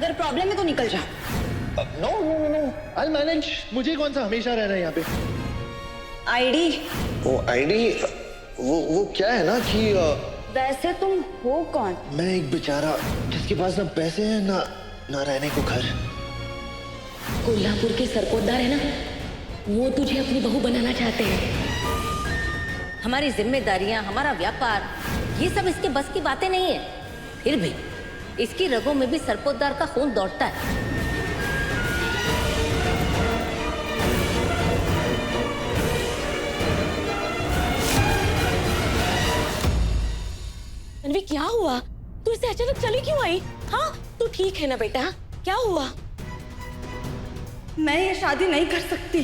अगर प्रॉब्लम है तो निकल जा। No no no no, I'll manage। मुझे कौन सा हमेशा रहना है यहाँ पे। आईडी? वो आईडी, वो क्या है ना कि वैसे तुम हो कौन? मैं एक बेचारा जिसके पास ना पैसे हैं ना रहने को घर। कोल्हापुर के सरपोतदार है ना, वो तुझे अपनी बहू बनाना चाहते हैं। हमारी जिम्मेदारियां, हमारा व्यापार, ये सब इसके बस की बातें नहीं है। फिर भी इसकी रगों में भी सरपोतदार का खून दौड़ता है। तन्वी, क्या हुआ? तू इसे अचानक चली क्यों आई? हाँ, तू ठीक है ना बेटा? क्या हुआ? मैं ये शादी नहीं कर सकती।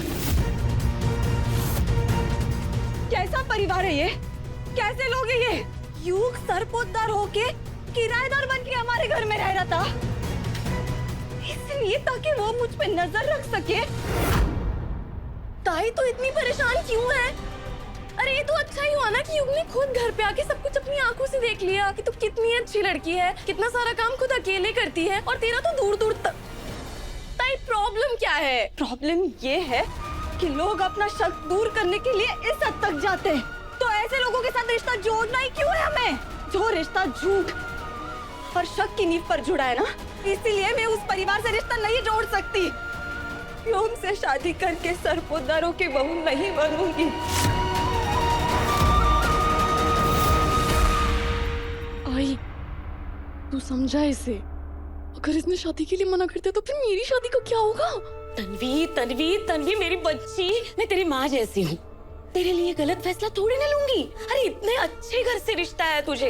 कैसा परिवार है ये? कैसे लोग हैं ये? युग सरपोतदार होके किराएदार बन के हमारे घर में रह रहा था, इसलिए ताकि वो मुझ पे नजर रख सके। ताई तो इतनी परेशान क्यों है? अरे ये तो अच्छा ही हुआ ना कि युग ने खुद घर पे आके सब कुछ अपनी आंखों से देख लिया कि तू कितनी अच्छी लड़की है, कितना सारा काम खुद अकेले करती है, और तेरा तो दूर दूर तक। ताई, प्रॉब्लम क्या है? प्रॉब्लम ये है कि लोग अपना शक दूर करने के लिए इस हद तक जाते हैं। तो ऐसे लोगों के साथ रिश्ता जोड़ना ही क्यों है हमें? जो रिश्ता झूठ और शक की नींव पर जुड़ा है ना, इसीलिए मैं उस परिवार से रिश्ता नहीं जोड़ सकती। युग से शादी करके सरपोतदारों की बहू नहीं बनूंगी। आई, तू समझा इसे। अगर इसने शादी के लिए मना कर दिया तो फिर मेरी शादी का क्या होगा? तन्वी, तन्वी, तन्वी मेरी बच्ची, मैं तेरी माँ जैसी हूँ। तेरे लिए गलत फैसला थोड़ी ना लूंगी। अरे इतने अच्छे घर से रिश्ता है तुझे।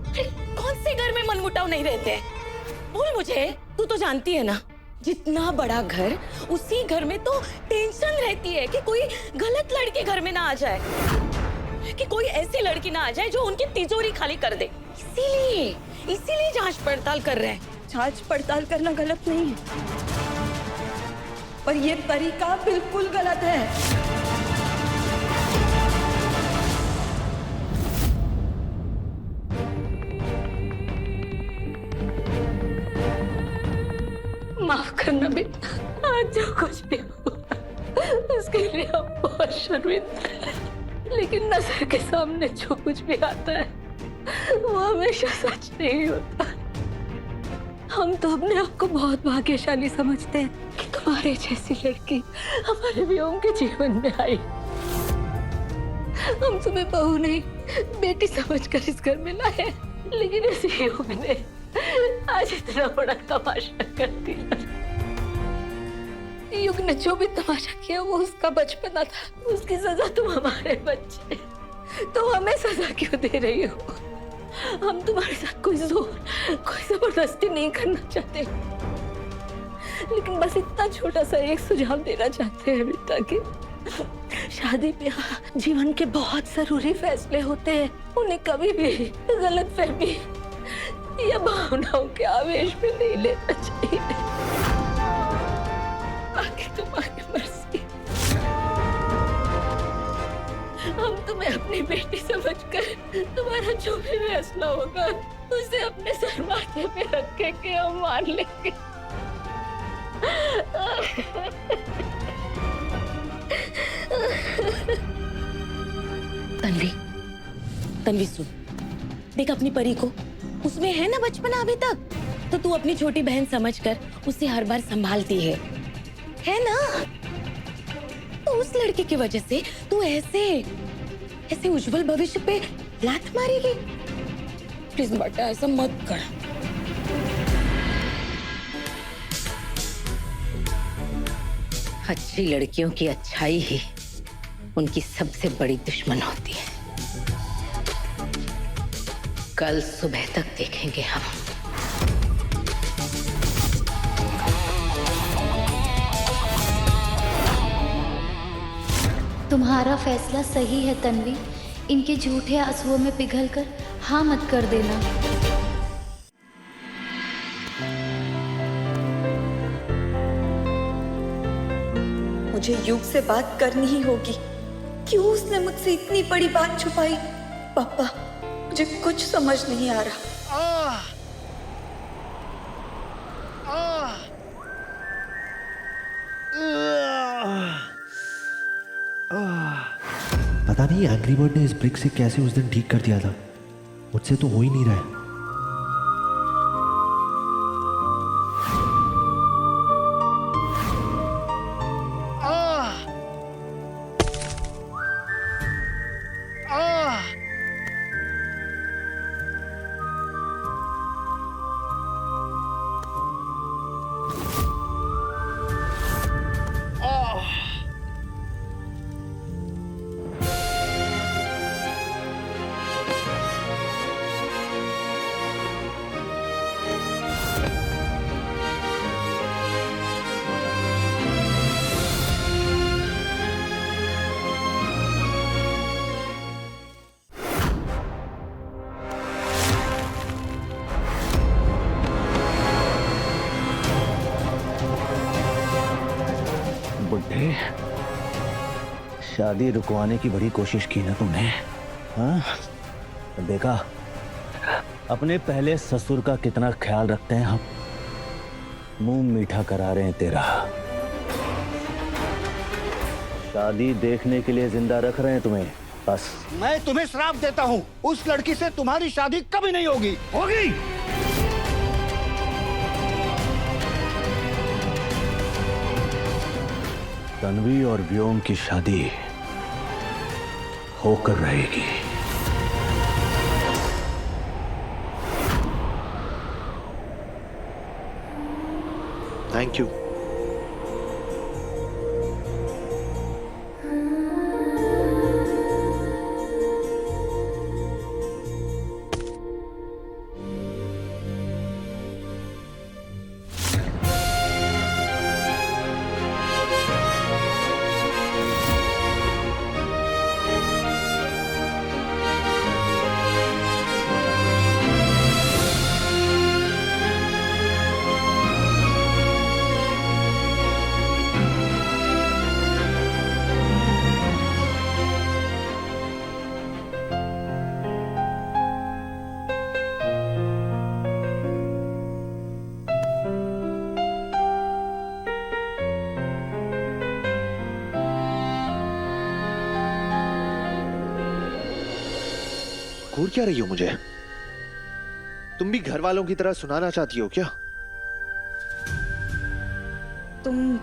अरे कौन से घर में मनमुटाव नहीं रहते? बोल मुझे, तू तो जानती है ना, जितना बड़ा घर उसी घर में तो टेंशन रहती है कि कोई गलत लड़के घर में ना आ जाए, कि कोई ऐसी लड़की ना आ जाए जो उनकी तिजोरी खाली कर दे। इसीलिए जांच पड़ताल कर रहे हैं। जांच पड़ताल करना गलत नहीं है, पर ये तरीका बिल्कुल गलत है। माफ करना बेटा, आज जो कुछ भी हुआ उसके लिए हम बहुत शर्मिंदा हैं। लेकिन नजर के सामने जो कुछ भी आता है वो हमेशा सच नहीं होता। हम तो अपने आप को बहुत भाग्यशाली समझते हैं कि तुम्हारे जैसी लड़की हमारे वियोग के जीवन में आई। हम तुम्हें बहू नहीं, बेटी समझकर इस घर में लाए, लेकिन इस युग ने आज इतना बड़ा तमाशा कर दिया। युग ने जो भी तमाशा किया वो उसका बचपना था। उसकी सजा तुम हमारे बच्चे, तुम हमें सजा क्यों दे रही हो? हम तुम्हारे साथ कोई जबरदस्ती नहीं करना चाहते, लेकिन बस इतना छोटा सा एक सुझाव देना चाहते हैं बेटा कि शादी ब्याह जीवन के बहुत जरूरी फैसले होते हैं। उन्हें कभी भी गलतफहमी या भावनाओं के आवेश में नहीं लेना चाहिए। बाकी तुम्हारी मर्जी। हम तुम्हें अपनी बेटी समझकर तुम्हारा जो भी फैसला होगा उसे अपने सर माथे पे रख के हम मान लेंगे। तन्वी सुन, देख अपनी परी को, उसमें है ना बचपना अभी तक, तो तू अपनी छोटी बहन समझकर उसे हर बार संभालती है ना? तो उस लड़के की वजह से तू ऐसे उज्जवल भविष्य पे लात मारेगी? प्लीज बेटा ऐसा मत कर। अच्छी लड़कियों की अच्छाई ही उनकी सबसे बड़ी दुश्मन होती है। कल सुबह तक देखेंगे हम। तुम्हारा फैसला सही है तन्वी, इनके झूठे आंसुओं में पिघलकर हाँ मत कर देना। मुझे युग से बात करनी ही होगी। क्यों उसने मुझसे इतनी बड़ी बात छुपाई? पापा, मुझे कुछ समझ नहीं आ रहा। पता नहीं एंग्री बर्ड ने इस ब्रिक से कैसे उस दिन ठीक कर दिया था, मुझसे तो हो ही नहीं रहा है। बुड्ढे, शादी रुकवाने की बड़ी कोशिश की ना तुमने, हाँ? देखा अपने पहले ससुर का कितना ख्याल रखते हैं हम। मुंह मीठा करा रहे हैं तेरा। शादी देखने के लिए जिंदा रख रहे हैं तुम्हें बस। मैं तुम्हें श्राप देता हूँ, उस लड़की से तुम्हारी शादी कभी नहीं होगी। होगी तन्वी और व्योम की शादी होकर रहेगी। Thank you. घूर क्या रही हो मुझे? तुम भी घर वालों की तरह सुनाना चाहती हो क्या? तुम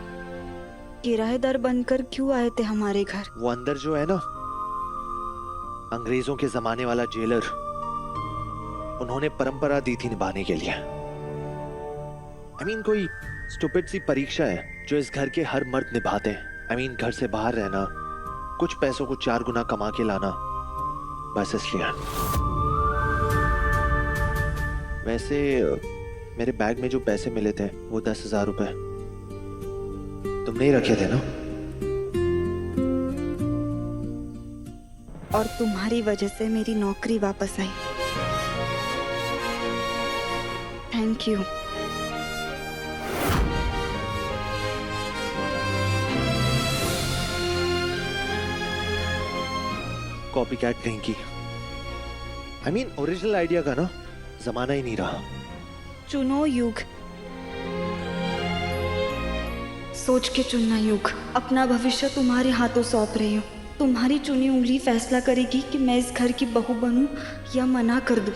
किराएदार बनकर क्यों आए थे हमारे घर? वो अंदर जो है ना, अंग्रेजों के जमाने वाला जेलर, उन्होंने परंपरा दी थी निभाने के लिए। कोई स्टूपिड सी परीक्षा है जो इस घर के हर मर्द निभाते हैं। घर से बाहर रहना, कुछ पैसों को 4 गुना कमा के लाना, बस इसलिए। वैसे मेरे बैग में जो पैसे मिले थे वो 10,000 रुपए तुमने ही रखे थे ना? और तुम्हारी वजह से मेरी नौकरी वापस आई। Thank you. कॉपी कैट कहीं की। ओरिजिनल आइडिया का ना जमाना ही नहीं रहा। चुनो युग, सोच के चुनना युग। अपना भविष्य तुम्हारे हाथों सौंप रही हूँ। तुम्हारी चुनी उंगली फैसला करेगी कि मैं इस घर की बहू बनूं या मना कर दूं।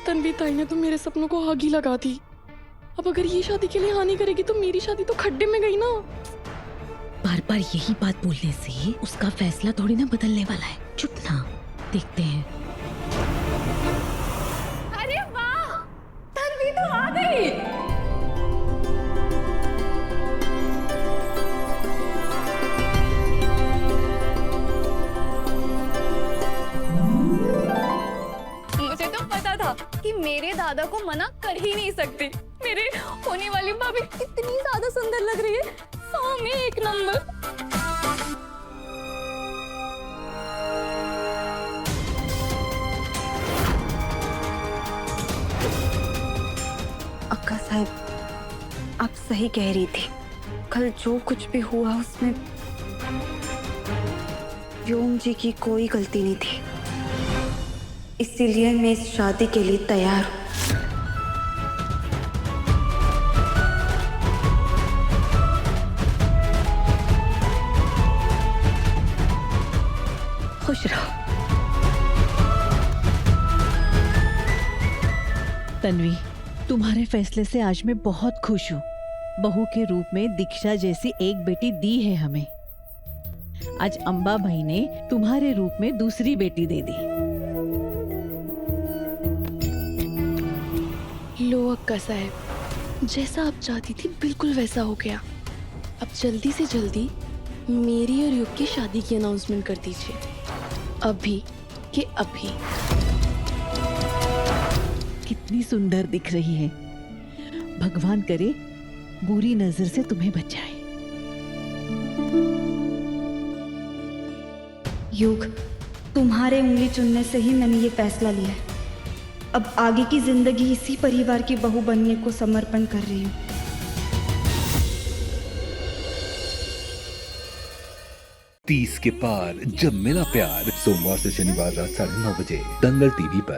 तन्वी ताई ने तो मेरे सपनों को आग ही लगा दी। अब अगर ये शादी के लिए हाँ नहीं करेगी तो मेरी शादी तो खड्डे में गई ना। बार बार यही बात बोलने से उसका फैसला थोड़ी ना बदलने वाला है। चुप ना, देखते हैं। अरे वाह, तन्वी तो आ गई। मेरे दादा को मना कर ही नहीं सकती। मेरे होने वाली भाभी कितनी ज्यादा सुंदर लग रही है, 100 में 1 नंबर। अक्का साहब, आप सही कह रही थी। कल जो कुछ भी हुआ उसमें व्योम जी की कोई गलती नहीं थी। इसीलिए मैं इस शादी के लिए तैयार हूँ। खुश रहो। तन्वी, तुम्हारे फैसले से आज मैं बहुत खुश हूँ। बहू के रूप में दीक्षा जैसी एक बेटी दी है हमें। आज अंबा भाई ने तुम्हारे रूप में दूसरी बेटी दे दी। लो अक्का साहब, जैसा आप चाहती थी बिल्कुल वैसा हो गया। अब जल्दी से जल्दी मेरी और युग की शादी की अनाउंसमेंट कर दीजिए, अभी के अभी। कितनी सुंदर दिख रही है। भगवान करे बुरी नजर से तुम्हें बचाए। युग, तुम्हारे उंगली चुनने से ही मैंने ये फैसला लिया है। अब आगे की जिंदगी इसी परिवार की बहू बनने को समर्पण कर रही हूँ। 30 के पार जब मिला प्यार, सोमवार से शनिवार रात 9:30 बजे दंगल टीवी पर।